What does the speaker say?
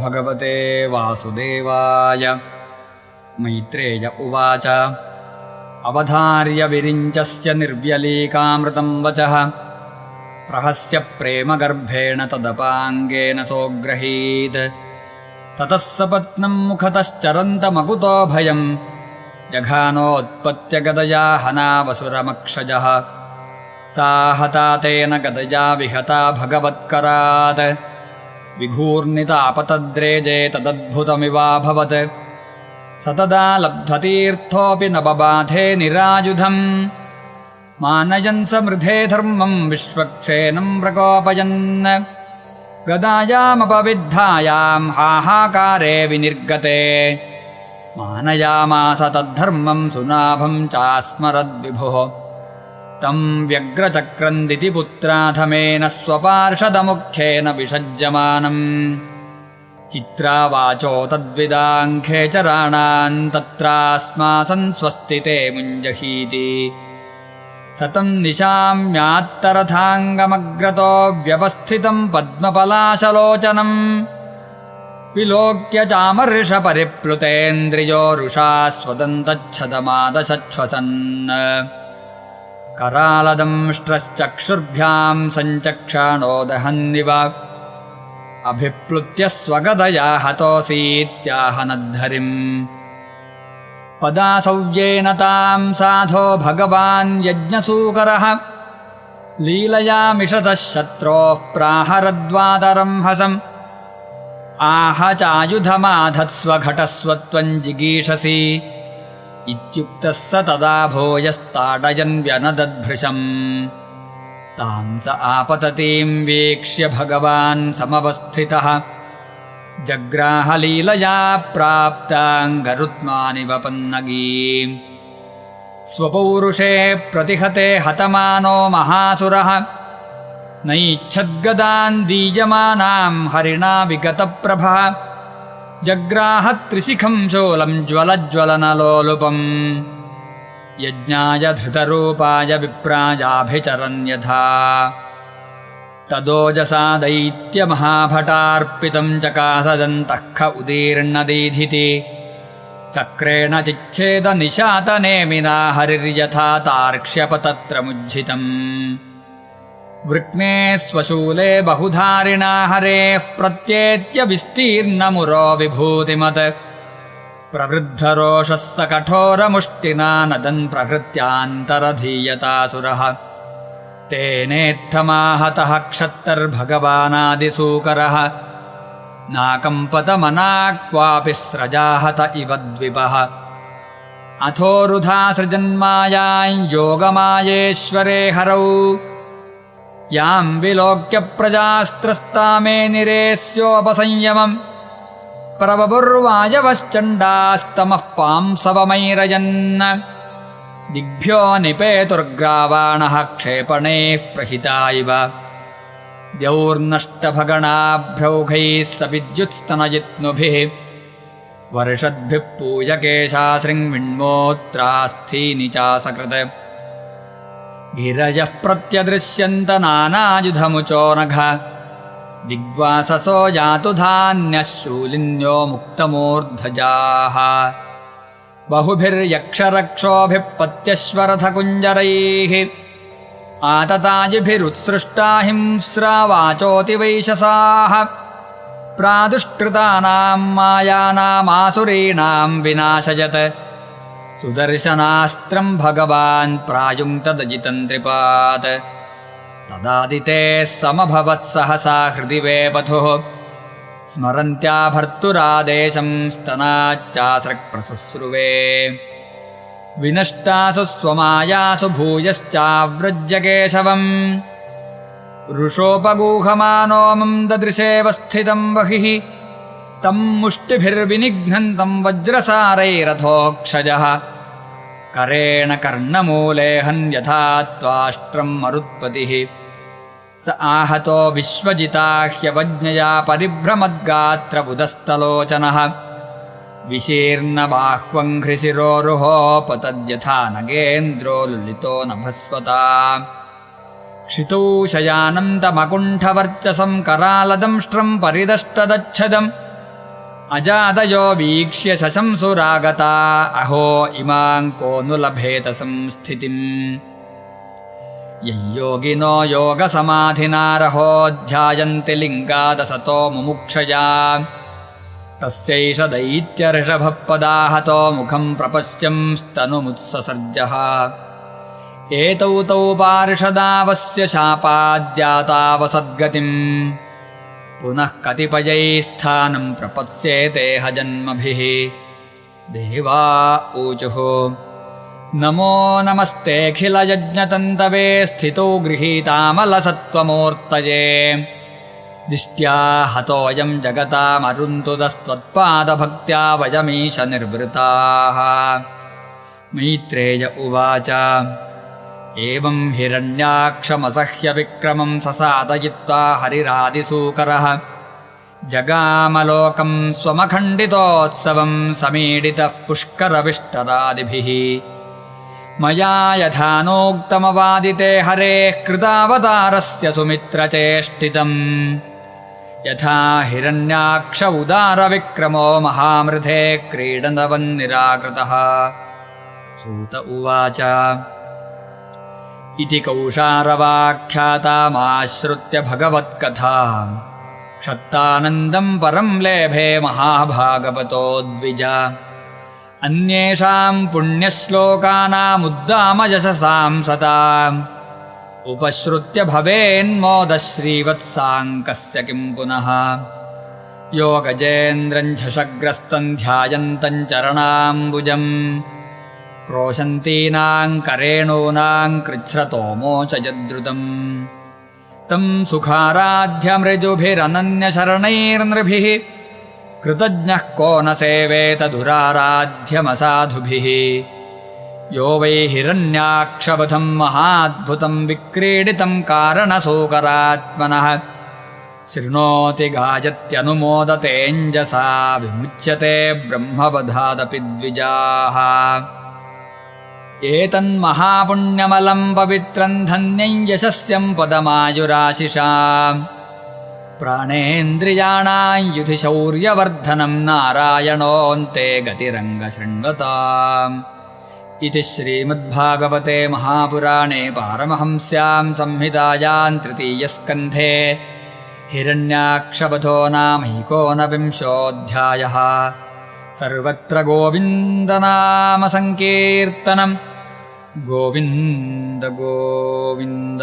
भगवते वासुदेवाय। मैत्रेय उवाच अवधार्य विरिञ्चस्य निर्व्यलीकामृतं वचः प्रहस्य प्रेमगर्भेण तदपाङ्गेन सोऽग्रहीत्। ततः सपत्नं मुखतश्चरन्तमकुतो भयं जघानोत्पत्य गदया हनावसुरमक्षजः। सा हता तेन गदया विहता भगवत्करात् विघूर्णितापतद्रेजे तदद्भुतमिवाभवत्। स तदा लब्धतीर्थोऽपि न बबाधे निरायुधम् मानयन् समृद्धे धर्मं विश्वक्सेनं प्रकोपयन्। गदायामपविद्धायां हाहाकारे विनिर्गते मानयामास तद्धर्मं सुनाभं चास्मरद्विभुः। तं व्यग्रचक्रन्दितिपुत्राधमेन स्वपार्षदमुख्येन विषज्यमानम्। चित्रावाचो तद्विदाङ्खेचराणां तत्रास्मासन् स्वस्तिते मुञ्जहीति। सतं निशाम्यात्तरथाङ्गमग्रतो व्यवस्थितं पद्मपलाशलोचनम् विलोक्य चामर्षपरिप्लुतेन्द्रियो रुषा स्वदन्तच्छदमादशश्वसन्। करालदंष्ट्रश्चक्षुर्भ्यां सञ्चक्षाणोदहन्निव अभिप्लुत्य स्वगदया हतोऽसीत्याहनद्धरिम्। पदासौव्येन तां साधो भगवान् यज्ञसूकरः लीलयामिषतः शत्रोः प्राहरद्वातरं हसम्। आह चायुधमाधत्स्व घटस्वत्वं जिगीषसि इत्युक्तः स तदा भूयस्ताडयन् व्यनदद्भृशम्। तां स आपततीं वीक्ष्य भगवान् समवस्थितः जग्राहलीलया प्राप्ताङ्गरुत्मानिव पन्नगीम्। स्वपौरुषे प्रतिहते हतमानो महासुरः नैच्छद्गदान् दीयमानां हरिणा विगतप्रभः। जग्राह त्रिशिखं शूलं ज्वलज्वलनलोलुपम् यज्ञाय धृतरूपाय विप्राजाभिचरन् यथा। तदोजसा दैत्यमहाभटार्पितं चकासदन्तः ख उदीर्णदीधिति। चक्रेण चिच्छेदनिशातनेमिना हरिर्यथा तार्क्ष्यपतत्रमुज्झितम्। वृक्ने स्वशूले बहुधारिणा हरेः प्रत्येत्य विस्तीर्णमुरो विभूतिमत्। प्रवृद्धरोषः स कठोरमुष्टिना नदन् प्रहृत्यान्तरधीयतासुरः। तेनेत्थमाहतः क्षत्तर्भगवानादिसूकरः नाकम्पतमनाक् क्वापि स्रजाहत इव द्विपः। अथोरुधा सृजन्मायां योगमायेश्वरे हरौ यां विलोक्य प्रजास्त्रस्तामे निरेस्योपसंयमम्। प्रवपुर्वायवश्चण्डास्तमः पांसवमैरयन् दिग्भ्यो निपेतुर्ग्रावाणः क्षेपणैः प्रहिता इव। द्यौर्नष्टभगणाभ्यौघैः स विद्युत्स्तनयित्नुभिः वर्षद्भिः पूयकेशासृङ्विण्मोत्रास्थीनि चासकृत्। गिरयः प्रत्यदृश्यन्त नानायुधमुचो नघ दिग्वाससो यातु धान्यः शूलिन्यो मुक्तमूर्धजाः। बहुभिर्यक्षरक्षोभिः पत्यश्वरथकुञ्जरैः आतताजिभिरुत्सृष्टा हिंस्रावाचोतिवैशसाः। प्रादुष्कृतानां मायानामासुरीणां विनाशयत् सुदर्शनास्त्रं भगवान् प्रायुङ्क्तदजितन्त्रिपात्। तदादिते समभवत्सहसा हृदि वेपथुः स्मरन्त्या भर्तुरादेशं स्तनाच्चासृक्प्रशुश्रुवे। विनष्टासु स्वमायासु भूयश्चाव्रज्य केशवम् ऋषोपगूहमानो मम ददृशेव स्थितं बहिः। तं मुष्टिभिर्विनिघ्नन्तं वज्रसारैरथोक्षजः करेण कर्णमूले हन्यथा त्वाष्ट्रं मरुत्पतिः। स आहतो विश्वजिताह्यवज्ञया परिभ्रमद्गात्रबुधस्थलोचनः विशीर्णबाह्वङ्घ्रिशिरोरुहोपतद्यथा नगेन्द्रो लुलितो नभस्वता। क्षितौ शयानं तमकुण्ठवर्चसं करालदंष्ट्रं परिदष्टदच्छदम् अजादयो वीक्ष्य शशंसुरागता अहो इमां को नु लभेत संस्थितिम् यय्योगिनो योगसमाधिनारहो ध्यायन्ति लिङ्गादसतो मुमुक्षया तस्यैष दैत्यऋषभपदाहतो मुखं प्रपश्यंस्तनुमुत्ससर्जः एतौ तौ पार्षदावस्य शापाद्यातावसद्गतिम् पुनः कतिपयैस्थानं प्रपत्स्येते ह जन्मभिः देवा ऊचुः नमो नमस्तेऽखिलयज्ञतन्तवे स्थितौ गृहीतामलसत्त्वमूर्तये दिष्ट्या हतोऽयं जगतामरुन्तुदस्त्वत्पादभक्त्या वयमीश निर्वृताः मैत्रेय उवाच एवं हिरण्याक्षमसह्य विक्रमं ससादयित्वा हरिरादिसूकरः जगामलोकं स्वमखण्डितोत्सवं समीडितः पुष्करविष्टरादिभिः मया यथानोक्तमवादिते हरेः कृतावतारस्य सुमित्रचेष्टितम् यथा हिरण्याक्ष उदारविक्रमो महामृधे क्रीडनवन्निराकृतः सूत उवाच इति कौशारवाख्यातामाश्रुत्य भगवत्कथां क्षत्तानन्दं परं लेभे महाभागवतो द्विज अन्येषां पुण्यश्लोकानामुद्दामयशसां सताम् उपश्रुत्य भवेन्मोदश्रीवत्साङ्कस्य किं पुनः यो गजेन्द्रं झषग्रस्तं ध्यायन्तं चरणाम्बुजम् क्रोशन्तीनां करेणूनां कृच्छ्रतोमोचयद्रुतम् तं सुखाराध्यमृजुभिरनन्यशरणैर्नृभिः कृतज्ञः को न सेवेत दुराराध्यमसाधुभिः यो वै हिरण्याक्षवधं महाद्भुतं विक्रीडितं कारणसूकरात्मनः शृणोति गायत्यनुमोदतेऽञ्जसा विमुच्यते ब्रह्मवधादपि द्विजाः एतन्महापुण्यमलं पवित्रं धन्यं यशस्यं पदमायुराशिषाम् प्राणेन्द्रियाणां युधि शौर्यवर्धनं नारायणोऽन्ते गतिरङ्गशृण्वताम् इति श्रीमद्भागवते महापुराणे पारमहंस्यां संहितायां तृतीयस्कन्धे हिरण्याक्षवधो नामैकोनविंशोऽध्यायः सर्वत्र गोविन्दनामसङ्कीर्तनं गोविन्द गोविन्द।